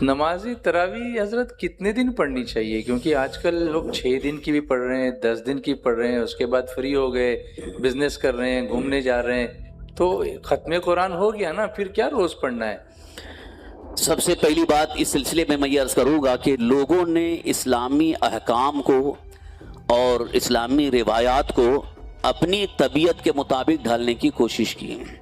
نمازی تراویح حضرت کتنے دن پڑھنی چاہیے؟ کیونکہ آج کل لوگ 6 دن کی بھی پڑھ رہے ہیں، 10 دن کی پڑھ رہے ہیں، اس کے بعد فری ہو گئے، بزنس کر رہے ہیں، گھومنے جا رہے ہیں، تو ختم قرآن ہو گیا نا، پھر کیا روز پڑھنا ہے؟ سب سے پہلی بات اس سلسلے میں یہ عرض کروں گا کہ لوگوں نے اسلامی احکام کو اور اسلامی روایات کو اپنی طبیعت کے مطابق ڈھالنے کی کوشش کی ہے۔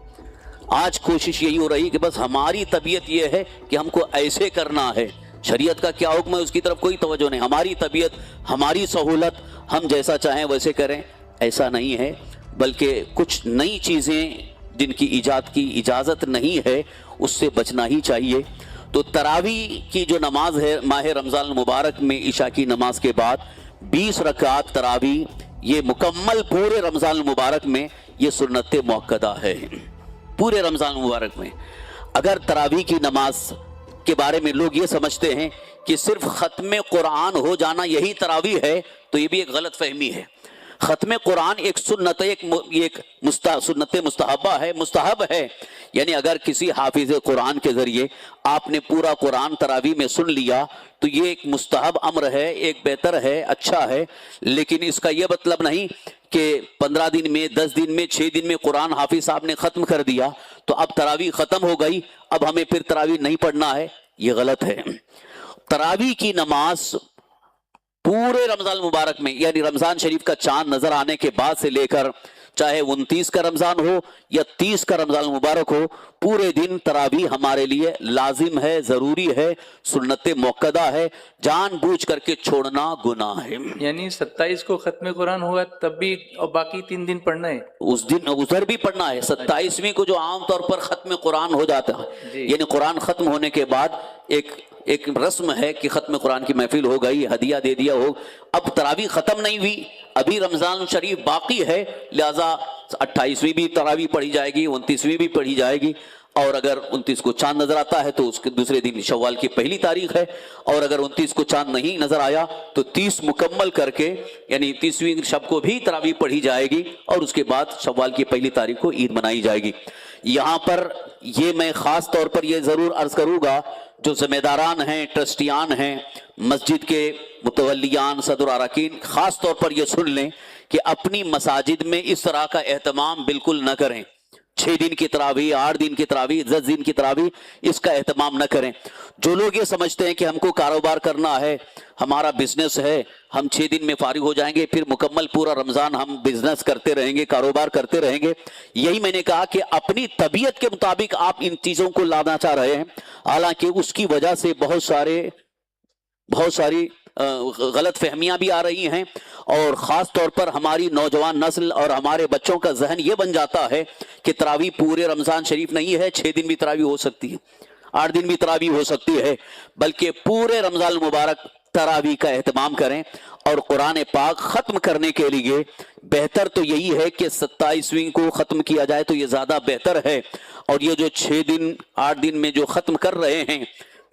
آج کوشش یہی ہو رہی ہے کہ بس ہماری طبیعت یہ ہے کہ ہم کو ایسے کرنا ہے، شریعت کا کیا حکم ہے اس کی طرف کوئی توجہ نہیں، ہماری طبیعت، ہماری سہولت، ہم جیسا چاہیں ویسے کریں، ایسا نہیں ہے، بلکہ کچھ نئی چیزیں جن کی ایجاد کی اجازت نہیں ہے اس سے بچنا ہی چاہیے۔ تو تراویح کی جو نماز ہے ماہ رمضان المبارک میں عشاء کی نماز کے بعد 20 رکعات تراویح، یہ مکمل پورے رمضان المبارک میں یہ سنت مؤکدہ ہے۔ پورے رمضان المبارک میں اگر تراویح کی نماز کے بارے میں لوگ یہ سمجھتے ہیں کہ صرف ختم قرآن ہو جانا یہی تراویح ہے تو یہ بھی ایک غلط فہمی ہے۔ ختم قرآن ایک سنت، سنت مستحبہ ہے، مستحب ہے، یعنی اگر کسی حافظ قرآن کے ذریعے آپ نے پورا قرآن تراویح میں سن لیا تو یہ ایک مستحب امر ہے، ایک بہتر ہے، اچھا ہے، لیکن اس کا یہ مطلب نہیں کہ 15 دن میں، 10 دن میں، 6 دن میں قرآن حافظ صاحب نے ختم کر دیا تو اب تراویح ختم ہو گئی، اب ہمیں پھر تراویح نہیں پڑھنا ہے، یہ غلط ہے۔ تراویح کی نماز پورے رمضان المبارک میں، یعنی رمضان شریف کا چاند نظر آنے کے بعد سے لے کر چاہے 29 کا رمضان ہو یا 30 کا رمضان المبارک ہو، پورے دن تراویح ہمارے لیے لازم ہے، ضروری ہے، سنت مؤکدہ ہے، جان بوجھ کر کے چھوڑنا گناہ ہے۔ یعنی 27 کو ختم قرآن ہوگا تب بھی، اور باقی 3 دن پڑھنا ہے؟ اس دن ادھر بھی پڑھنا ہے۔ 27ویں کو جو عام طور پر ختم قرآن ہو جاتا ہے، یعنی قرآن ختم ہونے کے بعد ایک رسم ہے کہ ختم قرآن کی محفل ہو گئی، ہدیہ دے دیا ہو، اب تراویح ختم نہیں ہوئی، ابھی رمضان شریف باقی ہے، لہذا 28ویں بھی تراویح پڑھی جائے گی، 29ویں بھی پڑھی جائے گی، اور اگر 29 کو چاند نظر آتا ہے تو اس کے دوسرے دن شوال کی پہلی تاریخ ہے، اور اگر 29 کو چاند نہیں نظر آیا تو 30 مکمل کر کے یعنی 30ویں شب کو بھی تراویح پڑھی جائے گی، اور اس کے بعد شوال کی پہلی تاریخ کو عید منائی جائے گی۔ یہاں پر یہ میں خاص طور پر یہ ضرور عرض کروں گا، جو ذمہ داران ہیں، ٹرسٹیان ہیں، مسجد کے متولیان، صدر اراکین، خاص طور پر یہ سن لیں کہ اپنی مساجد میں اس طرح کا اہتمام بالکل نہ کریں۔ 6 دن کی تراویح، 8 دن کی تراویح، 10 دن کی تراویح، اس کا اہتمام نہ کریں۔ جو لوگ یہ سمجھتے ہیں کہ ہم کو کاروبار کرنا ہے، ہمارا بزنس ہے، ہم 6 دن میں فارغ ہو جائیں گے، پھر مکمل پورا رمضان ہم بزنس کرتے رہیں گے، کاروبار کرتے رہیں گے، یہی میں نے کہا کہ اپنی طبیعت کے مطابق آپ ان چیزوں کو لانا چاہ رہے ہیں، حالانکہ اس کی وجہ سے بہت ساری غلط فہمیاں بھی آ رہی ہیں، اور خاص طور پر ہماری نوجوان نسل اور ہمارے بچوں کا ذہن یہ بن جاتا ہے کہ تراویح پورے رمضان شریف نہیں ہے، 6 دن بھی تراویح ہو سکتی ہے، 8 دن بھی تراویح ہو سکتی ہے، بلکہ پورے رمضان المبارک تراویح کا اہتمام کریں، اور قرآن پاک ختم کرنے کے لیے بہتر تو یہی ہے کہ 27ویں کو ختم کیا جائے تو یہ زیادہ بہتر ہے، اور یہ جو 6 دن 8 دن میں جو ختم کر رہے ہیں،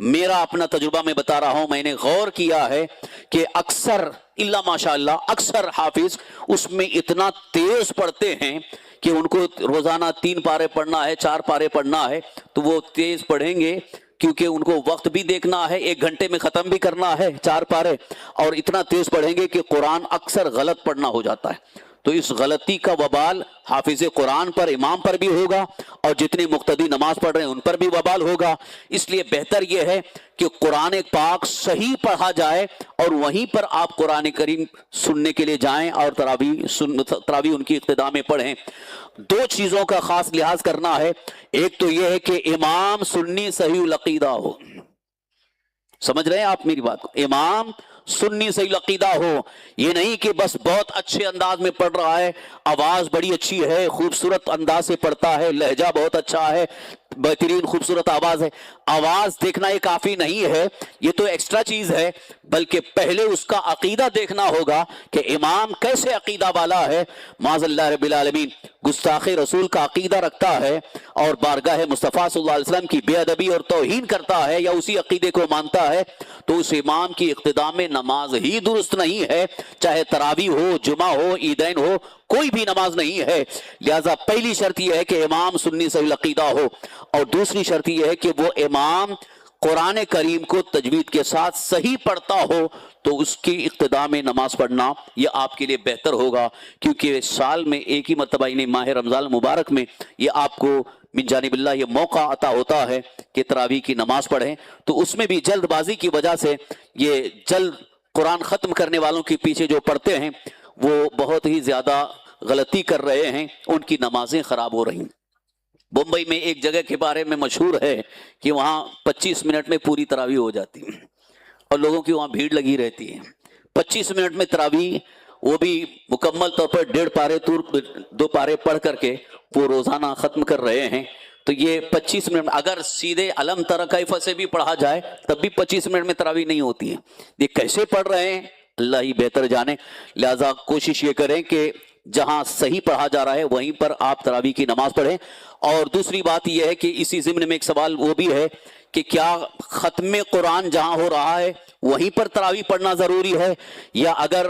میرا اپنا تجربہ میں بتا رہا ہوں، میں نے غور کیا ہے کہ اکثر الا ماشاءاللہ اکثر حافظ اس میں اتنا تیز پڑھتے ہیں کہ ان کو روزانہ 3 پارے پڑھنا ہے، 4 پارے پڑھنا ہے، تو وہ تیز پڑھیں گے کیونکہ ان کو وقت بھی دیکھنا ہے، 1 گھنٹے میں ختم بھی کرنا ہے 4 پارے، اور اتنا تیز پڑھیں گے کہ قرآن اکثر غلط پڑھنا ہو جاتا ہے۔ تو اس غلطی کا وبال حافظ قرآن پر، امام پر بھی ہوگا، اور جتنے مقتدی نماز پڑھ رہے ہیں ان پر بھی وبال ہوگا۔ اس لیے بہتر یہ ہے کہ قرآن پاک صحیح پڑھا جائے، اور وہیں پر آپ قرآن کریم سننے کے لیے جائیں اور تراویح ان کی اقتداء میں پڑھیں۔ 2 چیزوں کا خاص لحاظ کرنا ہے، ایک تو یہ ہے کہ امام سنی صحیح العقیدہ ہو، سمجھ رہے ہیں آپ میری بات کو، امام سنی صحیح العقیدہ ہو، یہ نہیں کہ بس بہت اچھے انداز میں پڑھ رہا ہے، آواز بڑی اچھی ہے، خوبصورت انداز سے پڑھتا ہے، لہجہ بہت اچھا ہے، بہترین خوبصورت آواز ہے، آواز دیکھنا یہ کافی نہیں ہے، یہ تو ایکسٹرا چیز ہے، بلکہ پہلے اس کا عقیدہ دیکھنا ہوگا کہ امام کیسے عقیدہ والا ہے، معاذ اللہ رب العالمین گستاخ رسول کا عقیدہ رکھتا ہے، اور بارگاہ مصطفیٰ صلی اللہ علیہ وسلم کی بے ادبی اور توہین کرتا ہے، یا اسی عقیدے کو مانتا ہے، تو اس امام کی اقتداء میں نماز ہی درست نہیں ہے، چاہے تراویح ہو، جمعہ ہو، عیدین ہو، کوئی بھی نماز نہیں ہے۔ لہذا پہلی شرط یہ ہے کہ امام سنی صحیح العقیدہ ہو، اور دوسری شرط یہ ہے کہ وہ امام قرآن کریم کو تجوید کے ساتھ صحیح پڑھتا ہو تو اس کی اقتداء میں نماز پڑھنا یہ آپ کے لیے بہتر ہوگا، کیونکہ سال میں ایک ہی مرتبہ یعنی ماہ رمضان المبارک میں یہ آپ کو من جانب اللہ یہ موقع عطا ہوتا ہے کہ تراویح کی نماز پڑھیں، تو اس میں بھی جلد بازی کی وجہ سے یہ جلد قرآن ختم کرنے والوں کے پیچھے جو پڑھتے ہیں وہ بہت ہی زیادہ غلطی کر رہے ہیں، ان کی نمازیں خراب ہو رہی ہیں۔ بمبئی میں ایک جگہ کے بارے میں مشہور ہے کہ وہاں 25 منٹ میں پوری تراویح ہو جاتی ہے اور لوگوں کی وہاں بھیڑ لگی رہتی ہے۔ 25 منٹ میں تراویح، وہ بھی مکمل طور پر 1.5 پارے 2 پارے پڑھ کر کے وہ روزانہ ختم کر رہے ہیں۔ تو یہ 25 منٹ اگر سیدھے علم تر کیف سے بھی پڑھا جائے تب بھی 25 منٹ میں تراویح نہیں ہوتی ہے۔ یہ کیسے پڑھ رہے ہیں اللہ ہی بہتر جانے، لہذا کوشش یہ کریں کہ جہاں صحیح پڑھا جا رہا ہے وہیں پر آپ تراویح کی نماز پڑھیں۔ اور دوسری بات یہ ہے کہ اسی ضمن میں ایک سوال وہ بھی ہے کہ کیا ختم قرآن جہاں ہو رہا ہے وہیں پر تراویح پڑھنا ضروری ہے، یا اگر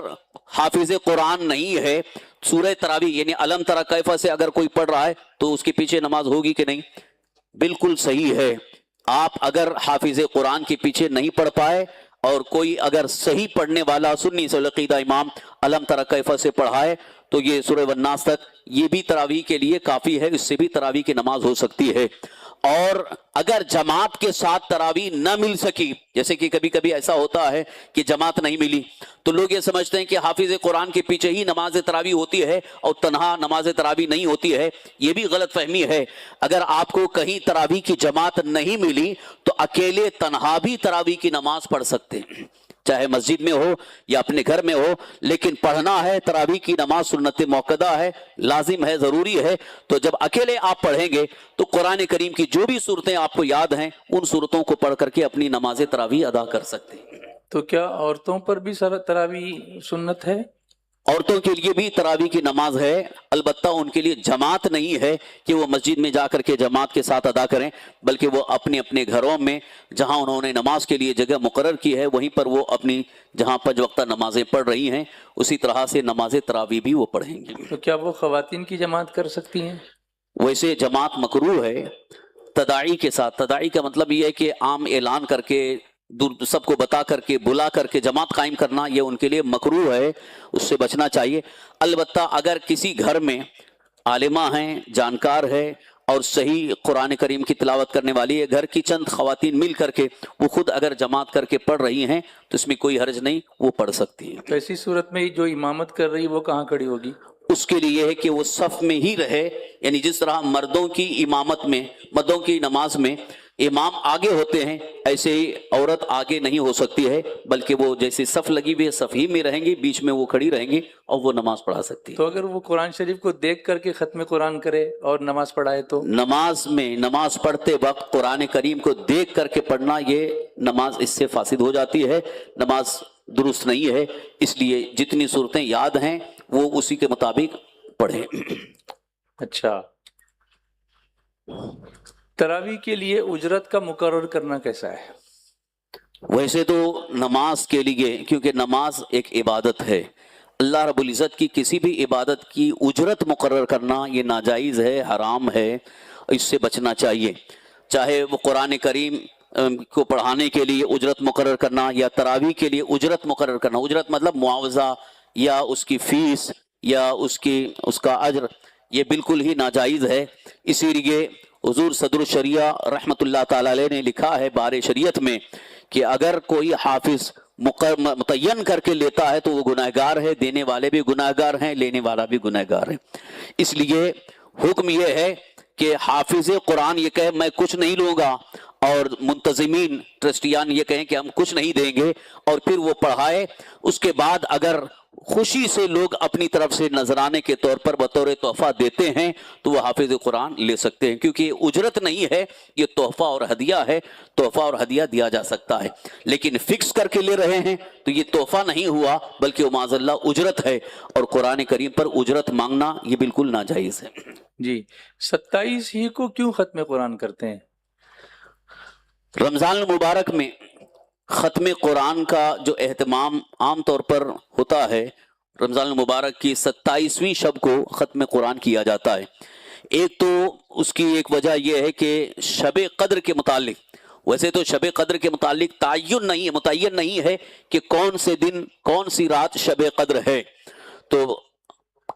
حافظ قرآن نہیں ہے سورہ تراویح یعنی علم تر کیف سے اگر کوئی پڑھ رہا ہے تو اس کے پیچھے نماز ہوگی کہ نہیں؟ بالکل صحیح ہے، آپ اگر حافظ قرآن کے پیچھے نہیں پڑھ پائے اور کوئی اگر صحیح پڑھنے والا سنی سلقیدہ امام علم تر کیف سے پڑھائے تو یہ سورہ والناس تک یہ بھی تراویح کے لیے کافی ہے، اس سے بھی تراویح کی نماز ہو سکتی ہے۔ اور اگر جماعت کے ساتھ تراویح نہ مل سکی، جیسے کہ کبھی کبھی ایسا ہوتا ہے کہ جماعت نہیں ملی تو لوگ یہ سمجھتے ہیں کہ حافظ قرآن کے پیچھے ہی نماز تراویح ہوتی ہے اور تنہا نماز تراویح نہیں ہوتی ہے، یہ بھی غلط فہمی ہے۔ اگر آپ کو کہیں تراویح کی جماعت نہیں ملی تو اکیلے تنہا بھی تراویح کی نماز پڑھ سکتے ہیں، چاہے مسجد میں ہو یا اپنے گھر میں ہو، لیکن پڑھنا ہے تراویح کی نماز سنت موقدہ ہے، لازم ہے، ضروری ہے۔ تو جب اکیلے آپ پڑھیں گے تو قرآن کریم کی جو بھی صورتیں آپ کو یاد ہیں ان صورتوں کو پڑھ کر کے اپنی نماز تراویح ادا کر سکتے ہیں۔ تو کیا عورتوں پر بھی تراویح سنت ہے؟ عورتوں کے لیے بھی تراویح کی نماز ہے، البتہ ان کے لیے جماعت نہیں ہے کہ وہ مسجد میں جا کر کے جماعت کے ساتھ ادا کریں، بلکہ وہ اپنے اپنے گھروں میں جہاں انہوں نے نماز کے لیے جگہ مقرر کی ہے وہیں پر وہ اپنی جہاں 5 وقتہ نمازیں پڑھ رہی ہیں اسی طرح سے نماز تراویح بھی وہ پڑھیں گی۔ تو کیا وہ خواتین کی جماعت کر سکتی ہیں؟ ویسے جماعت مکروہ ہے تداعی کے ساتھ۔ تداعی کا مطلب یہ ہے کہ عام اعلان کر کے سب کو بتا کر کے بلا کر کے جماعت قائم کرنا، یہ ان کے لیے مکروہ ہے، اس سے بچنا چاہیے۔ البتہ اگر کسی گھر میں عالمہ ہیں، جانکار ہے اور صحیح قرآن کریم کی تلاوت کرنے والی ہے، گھر کی چند خواتین مل کر کے وہ خود اگر جماعت کر کے پڑھ رہی ہیں تو اس میں کوئی حرج نہیں، وہ پڑھ سکتی ہیں۔ تو ایسی صورت میں جو امامت کر رہی وہ کہاں کھڑی ہوگی؟ اس کے لیے ہے کہ وہ صف میں ہی رہے، یعنی جس طرح مردوں کی امامت میں، مردوں کی نماز میں امام آگے ہوتے ہیں ایسے ہی عورت آگے نہیں ہو سکتی ہے، بلکہ وہ جیسے صف لگی ہوئی ہے صف ہی میں رہیں گی، بیچ میں وہ کھڑی رہیں گی اور وہ نماز پڑھا سکتی ہے۔ تو اگر وہ قرآن شریف کو دیکھ کر کے ختم قرآن کرے اور نماز پڑھائے تو؟ نماز میں نماز پڑھتے وقت قرآن کریم کو دیکھ کر کے پڑھنا، یہ نماز اس سے فاسد ہو جاتی ہے، نماز درست نہیں ہے۔ اس لیے جتنی صورتیں یاد ہیں وہ اسی کے مطابق پڑھیں۔ اچھا، تراویح کے لیے اجرت کا مقرر کرنا کیسا ہے؟ ویسے تو نماز کے لیے، کیونکہ نماز ایک عبادت ہے، اللہ رب العزت کی کسی بھی عبادت کی اجرت مقرر کرنا یہ ناجائز ہے، حرام ہے، اس سے بچنا چاہیے۔ چاہے وہ قرآن کریم کو پڑھانے کے لیے اجرت مقرر کرنا یا تراویح کے لیے اجرت مقرر کرنا، اجرت مطلب معاوضہ یا اس کی فیس یا اس کا اجر، یہ بالکل ہی ناجائز ہے۔ اسی لیے حضور صدر الشریعہ رحمۃ اللہ تعالی علیہ نے لکھا ہے بار شریعت میں کہ اگر کوئی حافظ متعین کر کے لیتا ہے تو وہ گناہگار ہے، دینے والے بھی گناہگار ہیں، لینے والا بھی گناہگار ہے۔ اس لیے حکم یہ ہے کہ حافظ قرآن یہ کہے میں کچھ نہیں لوں گا اور منتظمین ٹرسٹیان یہ کہیں کہ ہم کچھ نہیں دیں گے اور پھر وہ پڑھائے، اس کے بعد اگر خوشی سے لوگ اپنی طرف سے نذرانے کے طور پر بطور تحفہ دیتے ہیں تو وہ حافظ قرآن لے سکتے ہیں، کیونکہ یہ اجرت نہیں ہے، یہ تحفہ اور ہدیہ ہے، تحفہ اور ہدیہ دیا جا سکتا ہے۔ لیکن فکس کر کے لے رہے ہیں تو یہ تحفہ نہیں ہوا بلکہ وہ معاذ اللہ اجرت ہے، اور قرآن کریم پر اجرت مانگنا یہ بالکل ناجائز ہے۔ جی، 27 ہی کو کیوں ختم قرآن کرتے ہیں؟ رمضان المبارک میں ختم قرآن کا جو اہتمام عام طور پر ہوتا ہے، رمضان المبارک کی 27ویں شب کو ختم قرآن کیا جاتا ہے۔ ایک تو اس کی ایک وجہ یہ ہے کہ شب قدر کے متعلق ویسے تو شب قدر کے متعلق متعین نہیں ہے کہ کون سے دن کون سی رات شب قدر ہے. تو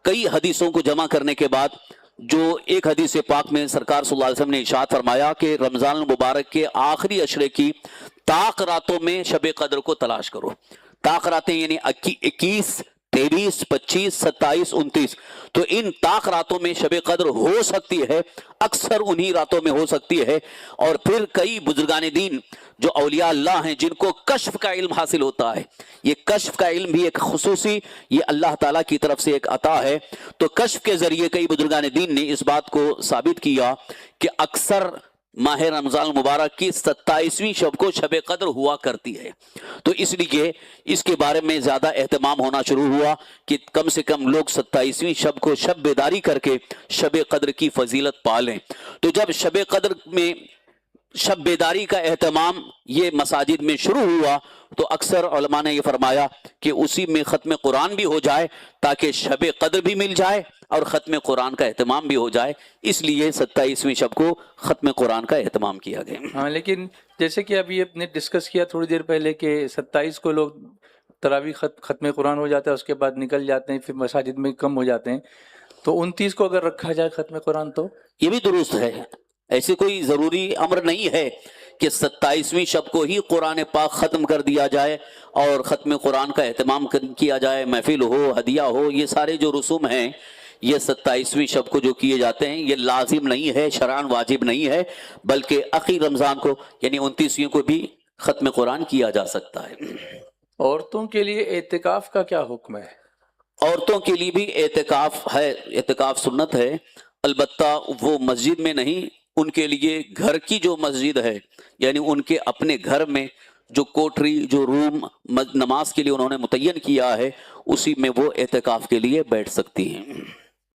کئی حدیثوں کو جمع کرنے کے بعد جو ایک حدیث پاک میں سرکار صلی اللہ علیہ وسلم نے ارشاد فرمایا کہ رمضان المبارک کے آخری عشرے کی طاق راتوں میں شب قدر کو تلاش کرو. طاق راتیں یعنی 21 23 25 27 29. تو ان طاق راتوں میں شب قدر ہو سکتی ہے, اکثر انہی راتوں میں ہو سکتی ہے. اور پھر کئی بزرگان دین جو اولیاء اللہ ہیں جن کو کشف کا علم حاصل ہوتا ہے, یہ کشف کا علم بھی ایک خصوصی یہ اللہ تعالیٰ کی طرف سے ایک عطا ہے. تو کشف کے ذریعے کئی بزرگان دین نے اس بات کو ثابت کیا کہ اکثر ماہ رمضان المبارک کی 27ویں شب کو شب قدر ہوا کرتی ہے. تو اس لیے اس کے بارے میں زیادہ اہتمام ہونا شروع ہوا کہ کم سے کم لوگ 27ویں شب کو شب بیداری کر کے شب قدر کی فضیلت پالیں. تو جب شب قدر میں شب بیداری کا اہتمام یہ مساجد میں شروع ہوا تو اکثر علماء نے یہ فرمایا کہ اسی میں ختم قرآن بھی ہو جائے تاکہ شب قدر بھی مل جائے اور ختم قرآن کا اہتمام بھی ہو جائے. اس لیے 27ویں شب کو ختم قرآن کا اہتمام کیا گیا. ہاں, لیکن جیسے کہ ابھی آپ نے ڈسکس کیا تھوڑی دیر پہلے کہ 27 کو لوگ تراویح ختم قرآن ہو جاتا ہے, اس کے بعد نکل جاتے ہیں, پھر مساجد میں کم ہو جاتے ہیں. تو 29 کو اگر رکھا جائے ختم قرآن تو یہ بھی درست ہے. ایسی کوئی ضروری امر نہیں ہے کہ 27ویں شب کو ہی قرآن پاک ختم کر دیا جائے اور ختم قرآن کا اہتمام کیا جائے, محفل ہو, ہدیہ ہو. یہ سارے جو رسوم ہیں یہ 27ویں شب کو جو کیے جاتے ہیں یہ لازم نہیں ہے, شرعاً واجب نہیں ہے, بلکہ اخیر رمضان کو یعنی 29ویں کو بھی ختم قرآن کیا جا سکتا ہے. عورتوں کے لیے اعتکاف کا کیا حکم ہے؟ عورتوں کے لیے بھی اعتکاف ہے, اعتکاف سنت ہے, البتہ وہ مسجد میں نہیں, ان کے لیے گھر کی جو مسجد ہے یعنی ان کے اپنے گھر میں جو کوٹری جو روم نماز کے لیے انہوں نے متعین کیا ہے اسی میں وہ اعتکاف کے لیے بیٹھ سکتی ہیں.